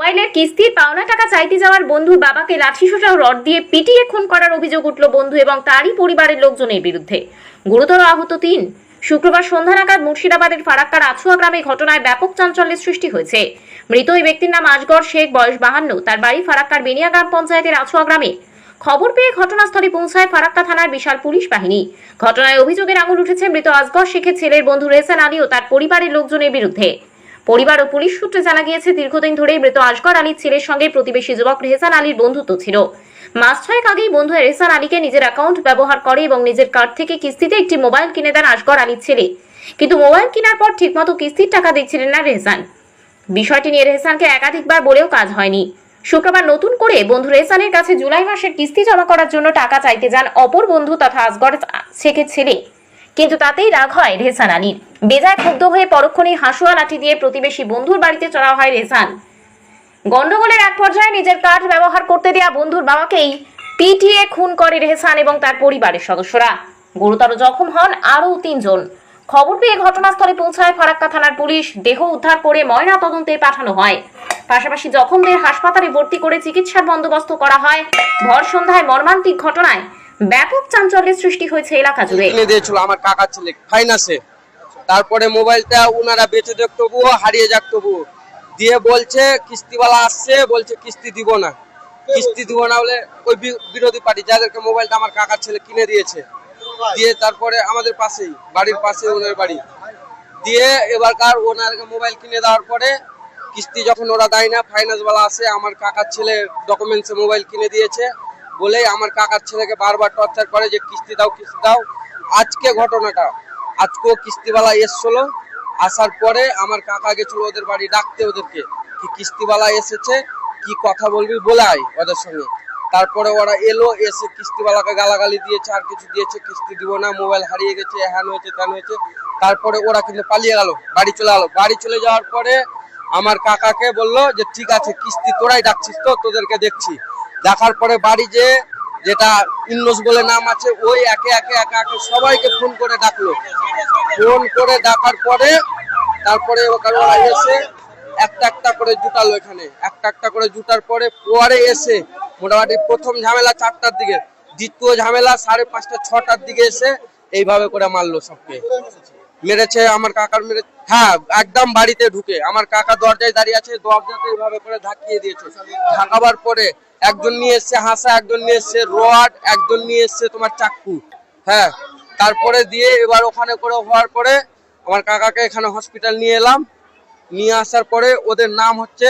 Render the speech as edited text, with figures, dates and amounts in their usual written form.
মোবাইলের কিস্তির পাওনা টাকা চাইতে যাওয়ার বন্ধুর বাবাকে লাঠিসোঁটা রড দিয়ে পিটিয়ে খুন করার অভিযোগ উঠল বন্ধু এবং তারই পরিবারের লোকজনের বিরুদ্ধে। গুরুতর আহত ৩। শুক্রবার সন্ধ্যা নাগাদ মুর্শিদাবাদের ফারাক্কার আছুয়া গ্রামে ঘটনায় ব্যাপক চাঞ্চল্যের সৃষ্টি হয়েছে। মৃত ওই ব্যক্তির নাম আসগর শেখ, বয়স 52। তার বাড়ি ফারাক্কার বেনিয়া গ্রাম পঞ্চায়েতের আছুয়া গ্রামে। খবর পেয়ে ঘটনাস্থলে পৌঁছায় ফারাক্কা থানার বিশাল পুলিশ বাহিনী। ঘটনায় অভিযোগের আঙুল উঠেছে মৃত আসগর শেখের ছেলের বন্ধু রেহসান আলী ও তার পরিবারের লোকজনের বিরুদ্ধে। পরিবার ও পুলিশ সূত্রে জানা গিয়েছে, দীর্ঘদিন ধরেই মৃত আসগর আলীর ছেলের সঙ্গে প্রতিবেশী যুবক রেহসান আলীর বন্ধুত্ব ছিল। মাস 6 আগেই বন্ধু রেহসান আলীকে নিজের অ্যাকাউন্ট ব্যবহার করে এবং নিজের কার্ড থেকে কিস্তিতে একটি মোবাইল কিনে দেন আসগর আলীর ছেলে। কিন্তু মোবাইল কেনার পর ঠিকমতো কিস্তির টাকা দিচ্ছিলেন না রেহসান। বিষয়টি নিয়ে রেহসানকে একাধিকবার বলেও কাজ হয়নি। শুক্রবার নতুন করে বন্ধু রেহসানের কাছে জুলাই মাসের কিস্তি জমা করার জন্য টাকা চাইতে যান অপর বন্ধু তথা আসগর শেখের ছেলে। কিন্তু তাতেই রাগ হয় রেহসান আলীর। বেজায় ক্ষুব্ধ হয়ে পরক্ষণেই হাসুয়া লাঠি দিয়ে প্রতিবেশী বন্ধুর বাড়িতে চড়া হয় রেহসান। গন্ডগোলের এক পর্যায়ে নিজের কার্ড ব্যবহার করতে দেয়া বন্ধুর বাবাকেই পিটিয়ে খুন করে রেহসান এবং তার পরিবারের সদস্যরা। গুরুতর জখম হন আরও 3 জন। খবর পেয়ে ঘটনাস্থলে পৌঁছায় ফারাক্কা থানার পুলিশ। দেহ উদ্ধার করে ময়না তদন্তে পাঠানো হয়। পাশাপাশি জখমদের হাসপাতালে ভর্তি করে চিকিৎসার বন্দোবস্ত করা হয়। ভর সন্ধ্যায় মর্মান্তিক ঘটনায় ব্যাপক চাঞ্চল্যের সৃষ্টি হয়েছে এলাকা জুড়ে। দিয়েছিল আমার কাকা ছেলে ফাইন্যান্সে, তারপরে মোবাইলটা উনারা বেঁচে দেখ তবুও হারিয়ে যাক তবুও দিয়ে বলছে কিস্তিওয়ালা আসছে, বলছে কিস্তি দিব না বলে ওই বিরোধী পার্টি যাদেরকে মোবাইলটা আমার কাকার ছেলে কিনে দিয়েছে দিয়ে তারপরে আমাদের পাশেই বাড়ির পাশে ওনার বাড়ি দিয়ে এবারকার ওনারকে মোবাইল কিনে দেওয়ার পরে কিস্তি যখন ওরা দেয় না, ফাইন্যান্সওয়ালা আসে আমার কাকার ছেলে ডকুমেন্টসে মোবাইল কিনে দিয়েছে বলে আমার কাকার ছেলেকে বারবার টর্চার করে যে কিস্তি দাও। আজকে ঘটনাটা, আজকেও কিস্তিওয়ালা এসছিল, আসার পরে আমার কাকা গেছিল ওদের বাড়ি ডাকতে ওদেরকে কি কিস্তিওয়ালা এসেছে, কি কথা বলবি বলে আয় ওদের সঙ্গে। তারপরে ওরা এলো, এসে কিস্তিওয়ালাকে গালাগালি দিয়েছে আর কিছু দিয়েছে, কিস্তি দিব না, মোবাইল হারিয়ে গেছে, হ্যান হয়েছে ত্যান হয়েছে। তারপরে ওরা কিন্তু পালিয়ে গেল, বাড়ি চলে গেল। বাড়ি চলে যাওয়ার পরে আমার কাকাকে বললো যে ঠিক আছে কিস্তি তোরাই ডাকছিস তো, তোদেরকে দেখছি। দেখার পরে বাড়ি যেটা ইন্নস বলে নাম আছে, ওই একে একে সবাইকে ফোন করে ডাকলো। ফোন করে ডাকার পরে তারপরে ওরা এসে একটা করে জুটালো, এখানে একটা করে জুটার পরে এসে মোটামুটি প্রথম ঝামেলা 4টার দিকে, দ্বিতীয় ঝামেলা 5:30 6টার দিকে এসে এইভাবে করে মারলো, সবকে মেরেছে। আমার কাকার হ্যাঁ একদম বাড়িতে ঢুকে আমার কাকা দরজায় দাঁড়িয়ে আছে, দরজাতে এইভাবে করে ধাকিয়ে দিয়েছে। ধাকাবার পরে একজন নিয়ে এসছে হাসা, একজন নিয়ে এসছে রড, একজন নিয়ে এসছে তোমার চাকু। হ্যাঁ, তারপরে দিয়ে এবার ওখানে করে হওয়ার পরে আমার কাকাকে এখানে হসপিটাল নিয়ে এলাম। নিয়ে আসার পরে ওদের নাম হচ্ছে